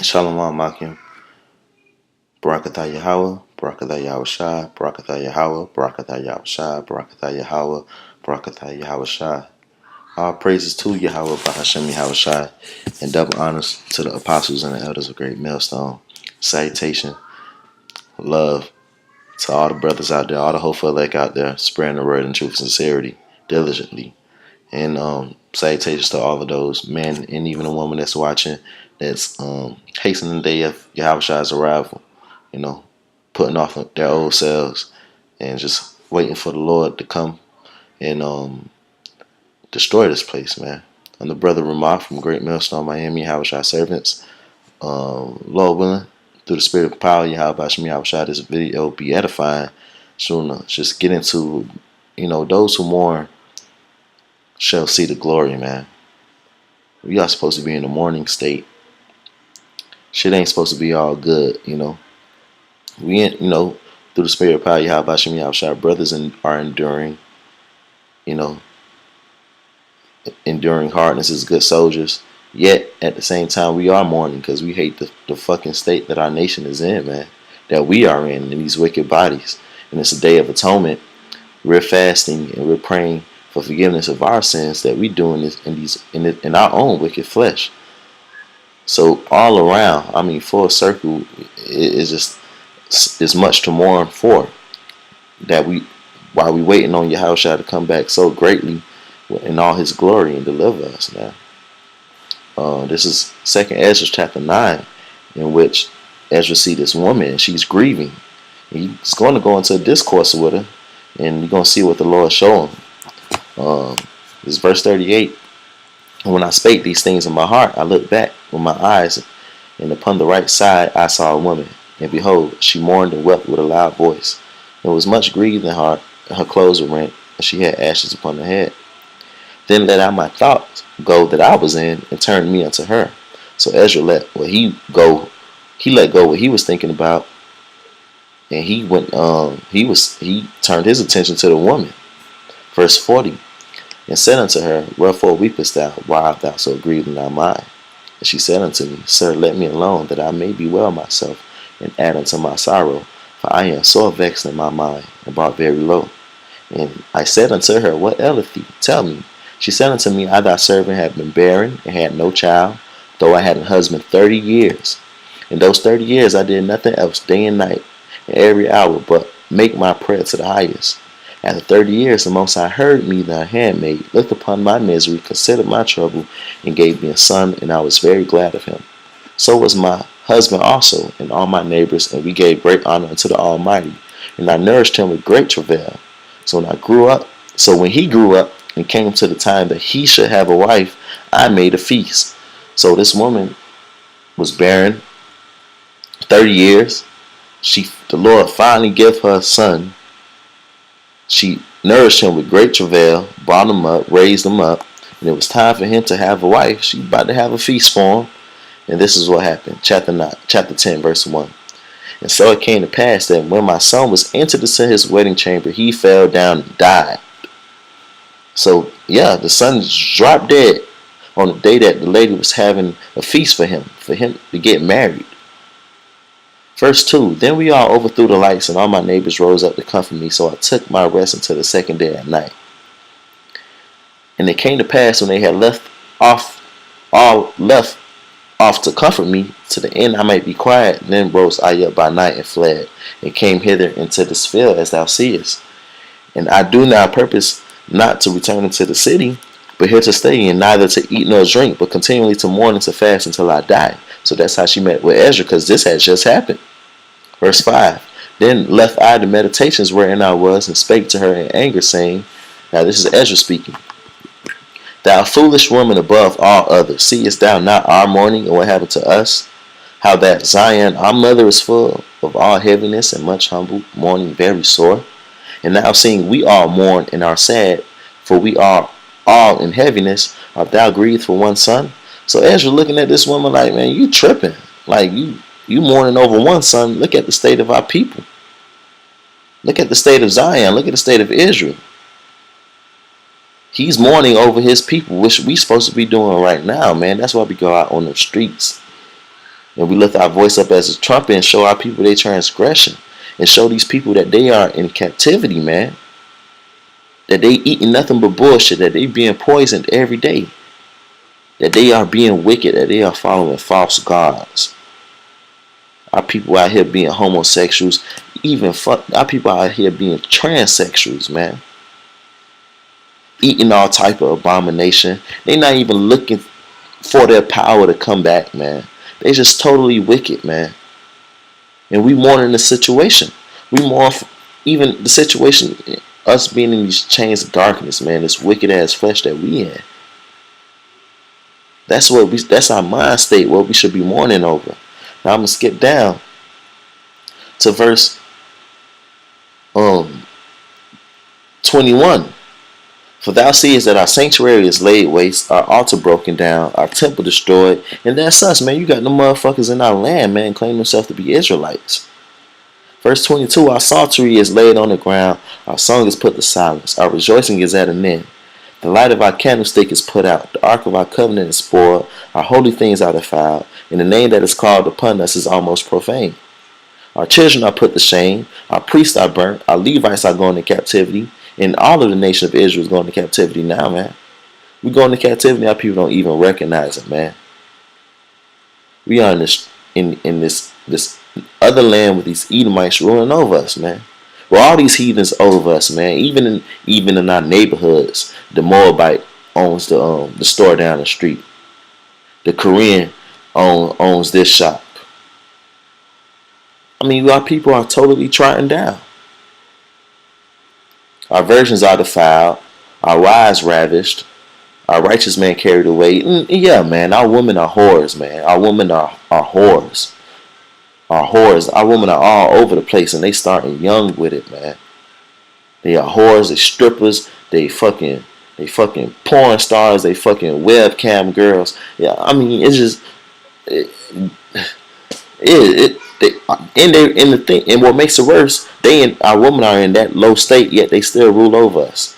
Shalom Makim, Barakatah Yahweh, Barakatah Yahweh Shai, Barakatah Yahweh, Barakatah Yahweh Shai, Barakatah Yahweh, Barakatah Yahweh Shai. All praises to Yahweh Bahashem Yahweh Shai, and double honors to the apostles and the elders of Great Millstone. Salutation, love to all the brothers out there, all the hopeful elect out there, spreading the word in truth and sincerity, diligently. And salutations to all of those men and even a woman that's watching, that's hastening the day of Yahweh Shai's arrival. You know, putting off their old selves and just waiting for the Lord to come and destroy this place, man. I'm the brother Ramah from Great Millstone, Miami, Yahweh Shai servants. Lord willing, through the spirit of power, Yahweh Shem Yahweh Shai, this video will be edifying. Soon, just get into, those who mourn shall see the glory, man. We are supposed to be in the mourning state. Shit ain't supposed to be all good, We ain't, through the spirit of power, Yahweh Shem Yahweh Shai, brothers are enduring, you know, enduring hardness as good soldiers. Yet at the same time, we are mourning because we hate the fucking state that our nation is in, man. That we are in these wicked bodies. And it's a day of atonement. We're fasting and we're praying for forgiveness of our sins that we doing this in our own wicked flesh. So all around, full circle, it is just is much to mourn for. That while we waiting on Yahushua to come back so greatly in all His glory and deliver us, man. This is Second Ezra chapter 9, in which Ezra see this woman and she's grieving. He's going to go into a discourse with her, and you're going to see what the Lord show him. This is verse 38. And when I spake these things in my heart, I looked back with my eyes, and upon the right side I saw a woman, and behold, she mourned and wept with a loud voice, and was much grieved in heart, and her clothes were rent, and she had ashes upon her head. Then let out my thoughts go that I was in, and turned me unto her. So Ezra let go what he was thinking about, and he turned his attention to the woman. Verse 40. And said unto her, Wherefore weepest thou? Why art thou so grieved in thy mind? And she said unto me, Sir, let me alone, that I may bewail myself, and add unto my sorrow. For I am sore vexed in my mind, and brought very low. And I said unto her, What aileth thee? Tell me. She said unto me, I thy servant have been barren, and had no child, though I had a husband 30 years. In those 30 years I did nothing else, day and night, and every hour, but make my prayer to the highest. After 30 years, the Most High heard me, thy handmaid, looked upon my misery, considered my trouble, and gave me a son, and I was very glad of him. So was my husband also, and all my neighbors, and we gave great honor unto the Almighty. And I nourished him with great travail. So when he grew up, and came to the time that he should have a wife, I made a feast. So this woman was barren 30 years. The Lord finally gave her a son. She nourished him with great travail, brought him up, raised him up, and it was time for him to have a wife. She about to have a feast for him. And this is what happened. Chapter 10, verse 1. And so it came to pass that when my son was entered into his wedding chamber, he fell down and died. So, yeah, the son dropped dead on the day that the lady was having a feast for him to get married. Verse 2, Then we all overthrew the lights, and all my neighbors rose up to comfort me, so I took my rest until the second day at night. And it came to pass when they had left off to comfort me, to the end I might be quiet, then rose I up by night and fled, and came hither into this field, as thou seest. And I do now purpose not to return into the city, but here to stay, and neither to eat nor drink, but continually to mourn and to fast until I die. So that's how she met with Ezra, because this had just happened. Verse 5. Then left I the meditations wherein I was, and spake to her in anger, saying, now this is Ezra speaking, Thou foolish woman above all others, seest thou not our mourning and what happened to us? How that Zion, our mother, is full of all heaviness and much humble, mourning very sore. And now seeing we all mourn and are sad, for we are all in heaviness, art thou grieved for one son? So Ezra looking at this woman like, man, you tripping. Like you mourning over one son. Look at the state of our people. Look at the state of Zion. Look at the state of Israel. He's mourning over his people, which we supposed to be doing right now, man. That's why we go out on the streets. And we lift our voice up as a trumpet and show our people their transgression. And show these people that they are in captivity, man. That they eating nothing but bullshit. That they being poisoned every day. That they are being wicked. That they are following false gods. Our people out here being homosexuals. Our people out here being transsexuals, man. Eating all type of abomination. They not even looking for their power to come back, man. They just totally wicked, man. And we mourning the situation. We mourn even the situation, us being in these chains of darkness, man. This wicked ass flesh that we in. That's our mind state, what we should be mourning over. Now I'm gonna skip down to verse 21. For thou seest that our sanctuary is laid waste, our altar broken down, our temple destroyed, and that's us, man. You got the motherfuckers in our land, man, claim themselves to be Israelites. Verse 22, our psaltery is laid on the ground, our song is put to silence, our rejoicing is at an end. The light of our candlestick is put out, the ark of our covenant is spoiled, our holy things are defiled, and the name that is called upon us is almost profane. Our children are put to shame, our priests are burnt, our Levites are going into captivity, and all of the nation of Israel is going to captivity now, man. We going to captivity, our people don't even recognize it, man. We are in this other land with these Edomites ruling over us, man. Well, all these heathens over us, man. Even in our neighborhoods, the Moabite owns the store down the street. The Korean owns this shop. I mean, our people are totally trodden down. Our virgins are defiled, our wives ravished, our righteous man carried away. Yeah, man, our women are whores, man. Our women are whores. Our women are all over the place, and they starting young with it, man. They are whores, they strippers, they fucking porn stars, they fucking webcam girls. Yeah, I mean, it's just and what makes it worse, our women are in that low state, yet they still rule over us.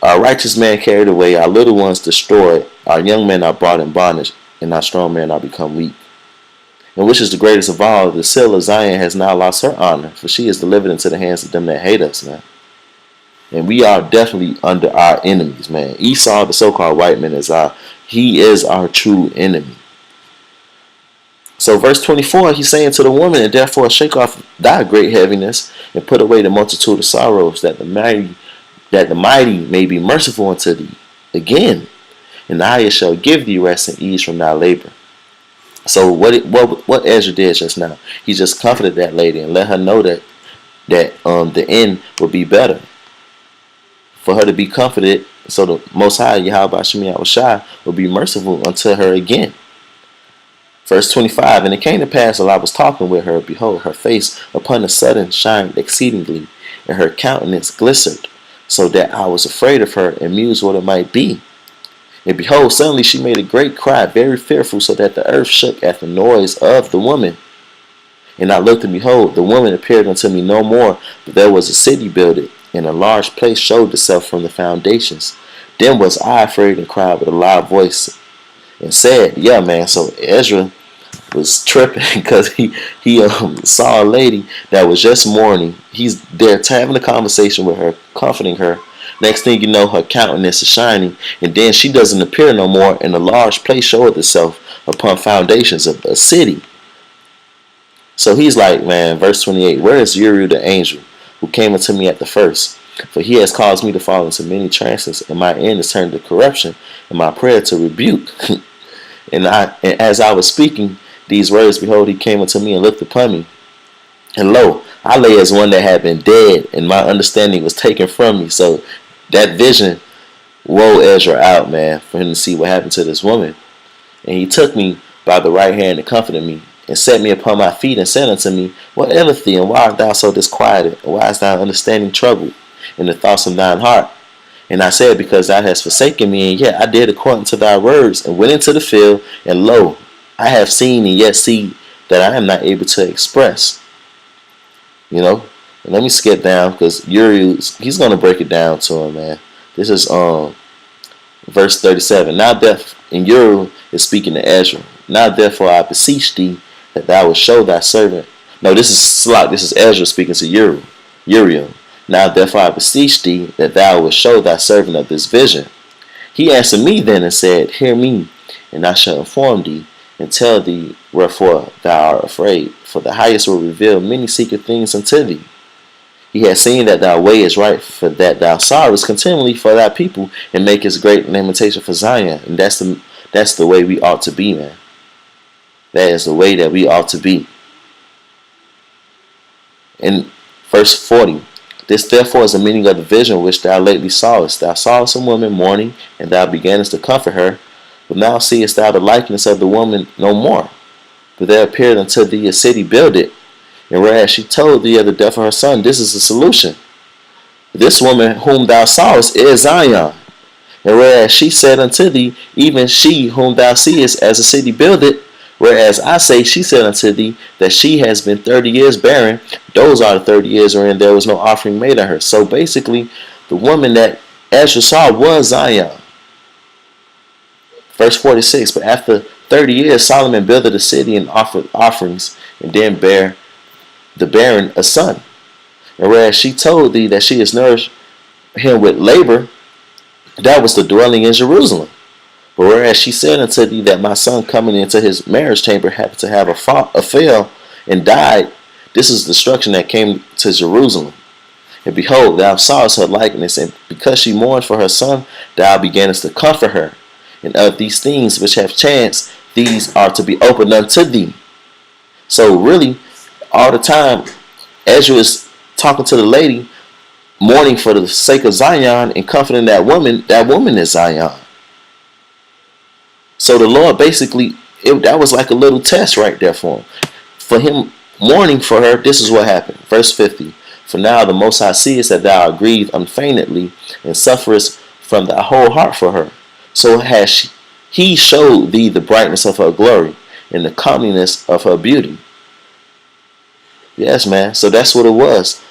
Our righteous man carried away, our little ones destroyed, our young men are brought in bondage, and our strong men are become weak. And which is the greatest of all, the seal of Zion has now lost her honor, for she is delivered into the hands of them that hate us, man. And we are definitely under our enemies, man. Esau, the so-called white man, he is our true enemy. So verse 24, he's saying to the woman, and therefore shake off thy great heaviness, and put away the multitude of sorrows, that the mighty may be merciful unto thee again, and the highest shall give thee rest and ease from thy labor. So what Ezra did just now, he just comforted that lady and let her know that the end would be better. For her to be comforted, so the Most High, Yahweh Shemi Yahushai, will be merciful unto her again. Verse 25, and it came to pass while I was talking with her, behold, her face upon a sudden shined exceedingly, and her countenance glistened, so that I was afraid of her, and mused what it might be. And behold, suddenly she made a great cry, very fearful, so that the earth shook at the noise of the woman. And I looked, and behold, the woman appeared unto me no more, but there was a city builded, and a large place showed itself from the foundations. Then was I afraid, and cried with a loud voice, and said, yeah, man. So Ezra was tripping because he saw a lady that was just mourning. He's there having a conversation with her, comforting her. Next thing you know, her countenance is shining, and then she doesn't appear no more, and a large place showed itself upon foundations of a city. So he's like, man, verse 28, where is Uriel the angel who came unto me at the first? For he has caused me to fall into many trances, and my end is turned to corruption, and my prayer to rebuke. And as I was speaking these words, behold, he came unto me and looked upon me. And lo, I lay as one that had been dead, and my understanding was taken from me. So that vision woe Ezra out, man, for him to see what happened to this woman. And he took me by the right hand and comforted me, and set me upon my feet, and said unto me, what aileth thee, and why art thou so disquieted, and why is thy understanding troubled, and the thoughts of thine heart? And I said, because thou hast forsaken me, and yet I did according to thy words, and went into the field, and lo, I have seen and yet see that I am not able to express. You know? And let me skip down, because Uriel, he's going to break it down to him, man. This is verse 37. Now And Uriel is speaking to Ezra. Now therefore I beseech thee that thou wilt show thy servant. No, this is Slot. This is Ezra speaking to Uriel. Now therefore I beseech thee that thou wilt show thy servant of this vision. He answered me then and said, Hear me, and I shall inform thee, and tell thee wherefore thou art afraid. For the highest will reveal many secret things unto thee. He has seen that thy way is right, for that thou sorrowest continually for thy people, and makest great lamentation for Zion. And that's the way we ought to be, man. That is the way that we ought to be. In verse 40, this therefore is the meaning of the vision which thou lately sawest. Thou sawest a woman mourning, and thou beganest to comfort her. But now seest thou the likeness of the woman no more. But there appeared unto thee a city builded, and whereas she told thee of the death of her son, this is the solution. This woman whom thou sawest is Zion. And whereas she said unto thee, even she whom thou seest as a city builded, whereas I say she said unto thee that she has been 30 years barren, those are the 30 years wherein there was no offering made on her. So basically, the woman that Ezra saw was Zion. Verse 46, but after 30 years Solomon builded a city and offered offerings, and then bare the barren a son. And whereas she told thee that she has nourished him with labor, that was the dwelling in Jerusalem. But whereas she said unto thee that my son coming into his marriage chamber happened to have a fail and died, this is destruction that came to Jerusalem. And behold, thou sawest her likeness, and because she mourned for her son, thou beganest to comfort her. And of these things which have chanced, these are to be opened unto thee. So really, all the time, Ezra is talking to the lady, mourning for the sake of Zion and comforting that woman. That woman is Zion. So the Lord basically, that was like a little test right there for him. For him mourning for her, this is what happened. Verse 50. For now the Most High seest that thou art grieved unfeignedly, and sufferest from thy whole heart for her. So has he showed thee the brightness of her glory, and the comeliness of her beauty. Yes, man. So that's what it was.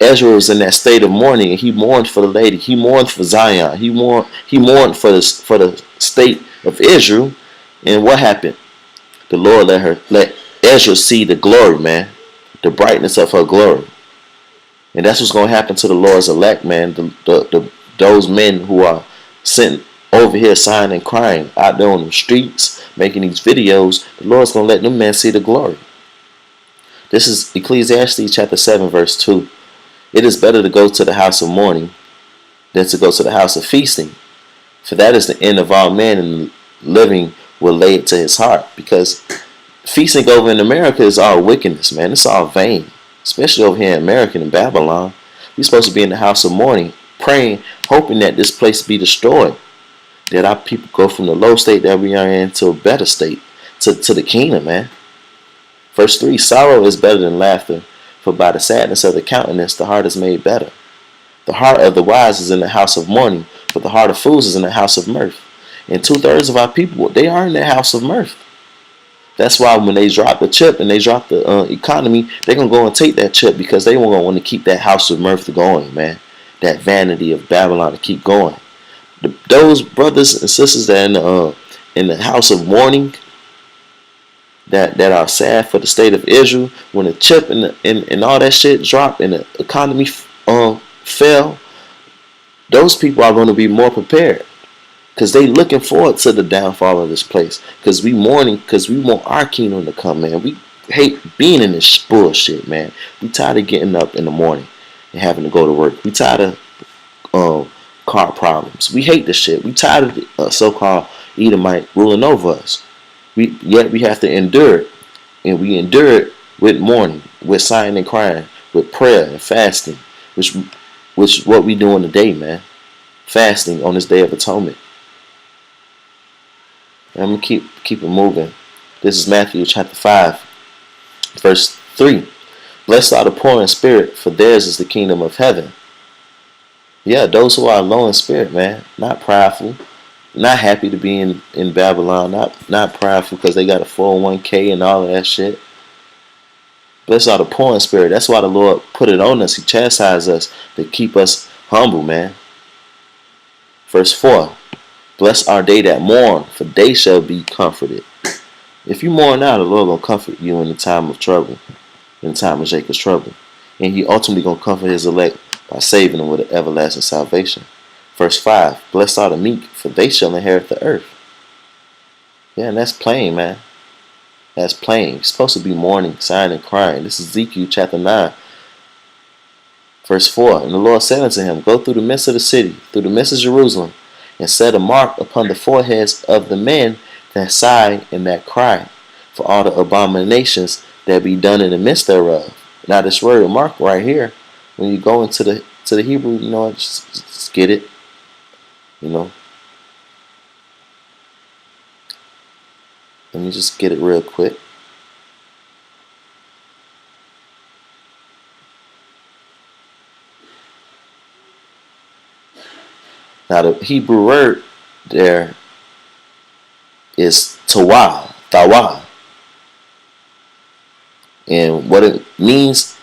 Ezra was in that state of mourning, and he mourned for the lady. He mourned for Zion. He mourned for the state of Israel. And what happened? The Lord let Ezra see the glory, man, the brightness of her glory. And that's what's going to happen to the Lord's elect, man. Those men who are sent over here sighing and crying out there on the streets, making these videos. The Lord's going to let them men see the glory. This is Ecclesiastes chapter 7, verse 2. It is better to go to the house of mourning than to go to the house of feasting. For that is the end of all men, and living will lay it to his heart. Because feasting over in America is all wickedness, man. It's all vain. Especially over here in America and Babylon. We're supposed to be in the house of mourning, praying, hoping that this place be destroyed. That our people go from the low state that we are in to a better state, to the kingdom, man. Verse 3, sorrow is better than laughter, for by the sadness of the countenance the heart is made better. The heart of the wise is in the house of mourning, but the heart of fools is in the house of mirth. And 2/3 of our people, they are in the house of mirth. That's why when they drop the chip and they drop the economy, they're going to go and take that chip, because they won't want to keep that house of mirth going, man. That vanity of Babylon to keep going. Those brothers and sisters that are in the house of mourning, that are sad for the state of Israel, when the chip and all that shit dropped and the economy fell, those people are going to be more prepared, because they looking forward to the downfall of this place. Because we mourning, because we want our kingdom to come, man. We hate being in this bullshit, man. We tired of getting up in the morning and having to go to work. We tired of car problems. We hate this shit. We tired of the so-called Edomite ruling over us. Yet we have to endure it. And we endure it with mourning, with sighing and crying, with prayer and fasting, which is what we doing today, man. Fasting on this Day of Atonement. And I'm going to keep it moving. This is Matthew chapter 5, verse 3. Blessed are the poor in spirit, for theirs is the kingdom of heaven. Yeah, those who are low in spirit, man. Not prideful. Not happy to be in Babylon. Not prideful because they got a 401k and all of that shit. Blessed are the poor in spirit. That's why the Lord put it on us. He chastised us to keep us humble, man. Verse 4. Blessed are they that mourn, for they shall be comforted. If you mourn now, the Lord gonna comfort you in the time of trouble, in the time of Jacob's trouble. And he ultimately gonna comfort his elect by saving them with an everlasting salvation. Verse 5, blessed are the meek, for they shall inherit the earth. Yeah, and that's plain, man. That's plain. You're supposed to be mourning, sighing, and crying. This is Ezekiel chapter 9, verse 4. And the Lord said unto him, go through the midst of the city, through the midst of Jerusalem, and set a mark upon the foreheads of the men that sigh and that cry, for all the abominations that be done in the midst thereof. Now this word mark right here, when you go into the Hebrew, just get it. Let me just get it real quick. Now the Hebrew word there is tawa. And what it means,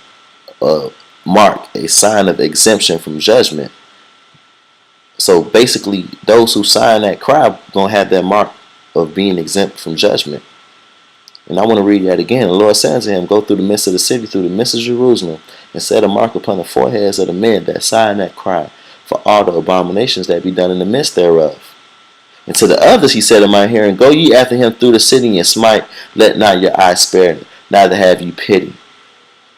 mark, a sign of exemption from judgment. So basically, those who sign that cry gonna have that mark of being exempt from judgment. And I want to read that again. The Lord said to him, go through the midst of the city, through the midst of Jerusalem, and set a mark upon the foreheads of the men that sigh and that cry, for all the abominations that be done in the midst thereof. And to the others he said in my hearing, go ye after him through the city and smite, let not your eyes spare, neither have ye pity.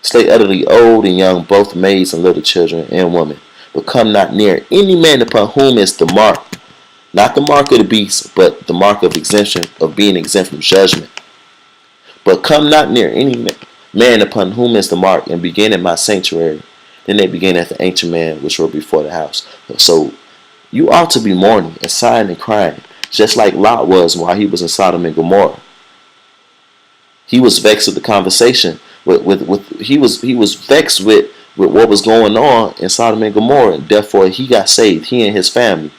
Slay utterly old and young, both maids and little children and women. But come not near any man upon whom is the mark, not the mark of the beast, but the mark of exemption, of being exempt from judgment. But come not near any man upon whom is the mark, and begin at my sanctuary. Then they began at the ancient man which were before the house. So you ought to be mourning and sighing and crying, just like Lot was while he was in Sodom and Gomorrah. He was vexed with the conversation. He was vexed with what was going on in Sodom and Gomorrah, and therefore he got saved, he and his family.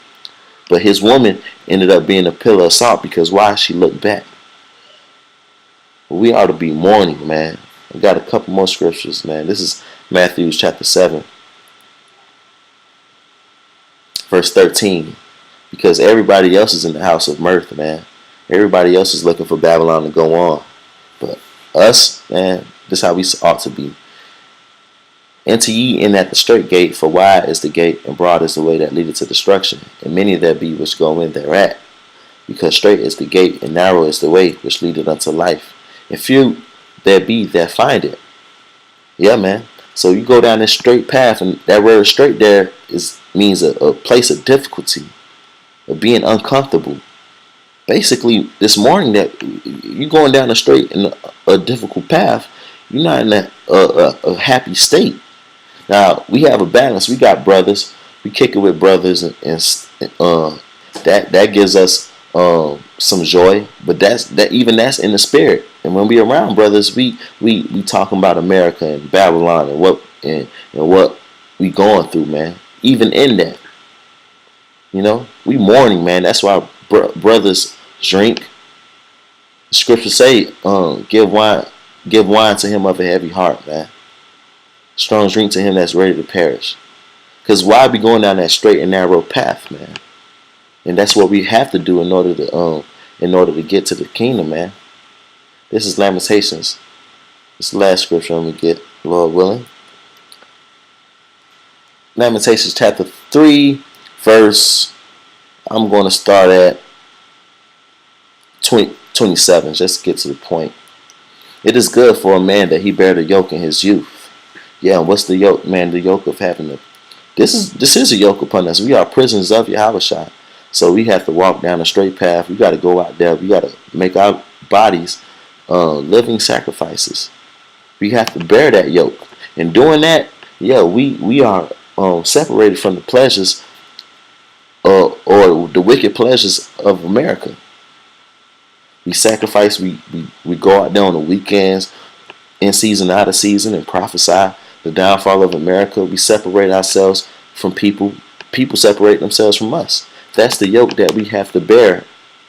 But his woman ended up being a pillar of salt, because why? She looked back. We ought to be mourning, man. I got a couple more scriptures, man. This is Matthew chapter 7, verse 13. Because everybody else is in the house of mirth, man. Everybody else is looking for Babylon to go on. But us, man, this is how we ought to be. Enter ye in at the straight gate, for wide is the gate, and broad is the way that leadeth to destruction, and many there be which go in thereat. Because straight is the gate, and narrow is the way which leadeth unto life, and few there be that find it. Yeah, man. So you go down this straight path, and that word straight there means a place of difficulty, of being uncomfortable. Basically, this morning that you're going down a straight and a difficult path, you're not in a happy state. Now, we have a balance. We got brothers. We kick it with brothers, and that gives us some joy. But that's in the spirit. And when we around brothers, we talking about America and Babylon and what we going through, man. Even in that, we mourning, man. That's why brothers drink. The scriptures say, give wine to him of a heavy heart, man. Strong drink to him that's ready to perish. Because why be going down that straight and narrow path, man? And that's what we have to do in order to get to the kingdom, man. This is Lamentations. This is the last scripture I'm going to get, Lord willing. Lamentations chapter 3, verse, I'm going to start at 27, just to get to the point. It is good for a man that he bear the yoke in his youth. Yeah, and what's the yoke, man? The yoke of having this is a yoke upon us. We are prisoners of Yahushua. So we have to walk down a straight path. We got to go out there. We got to make our bodies living sacrifices. We have to bear that yoke. And doing that, yeah, we are separated from the pleasures or the wicked pleasures of America. We sacrifice. We go out there on the weekends, in season, out of season, and prophesy the downfall of America. We separate ourselves from people. People separate themselves from us. That's the yoke that we have to bear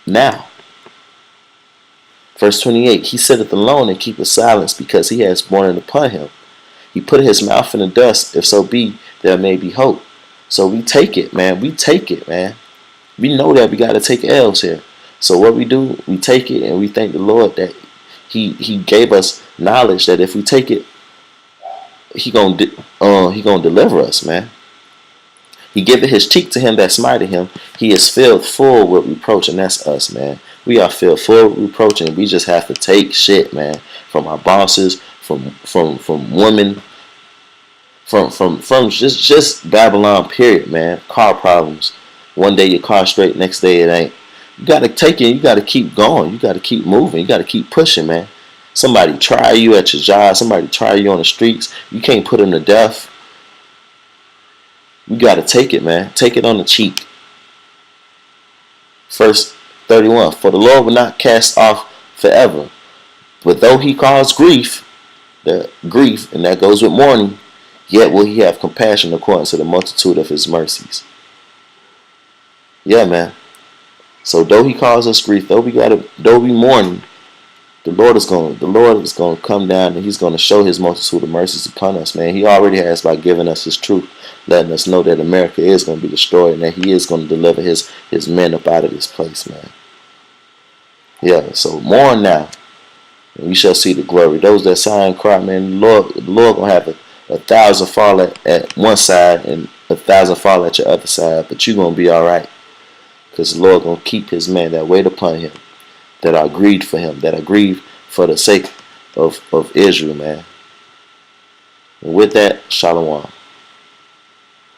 now. Verse 28, he sitteth alone and keepeth silence, because he has borne it upon him. He put his mouth in the dust, if so be there may be hope. So we take it, man. We take it, man. We know that we got to take L's here. So what we do, we take it and we thank the Lord that He gave us knowledge that if we take it, He gonna deliver us, man. He giveth his cheek to him that smiteth him. He is filled full with reproach, and that's us, man. We are filled full with reproach, and we just have to take shit, man, from our bosses, from women, from just Babylon, period, man. Car problems. One day your car straight, next day it ain't. You gotta take it. You gotta keep going. You gotta keep moving. You gotta keep pushing, man. Somebody try you at your job. Somebody try you on the streets. You can't put them to death. You got to take it, man. Take it on the cheek. Verse 31. For the Lord will not cast off forever. But though he cause grief, and that goes with mourning, yet will he have compassion according to the multitude of his mercies. Yeah, man. So though he cause us grief, though we mourning, the Lord is going to come down and he's going to show his multitude of mercies upon us, man. He already has by giving us his truth, letting us know that America is going to be destroyed and that he is going to deliver his men up out of this place, man. Yeah, so mourn now, and we shall see the glory. Those that sigh and cry, man, the Lord going to have a thousand fall at one side and 1,000 fall at your other side, but you're going to be all right, because the Lord going to keep his men that wait upon him, that are grieved for him, that are grieved for the sake of Israel, man. And with that, shalom.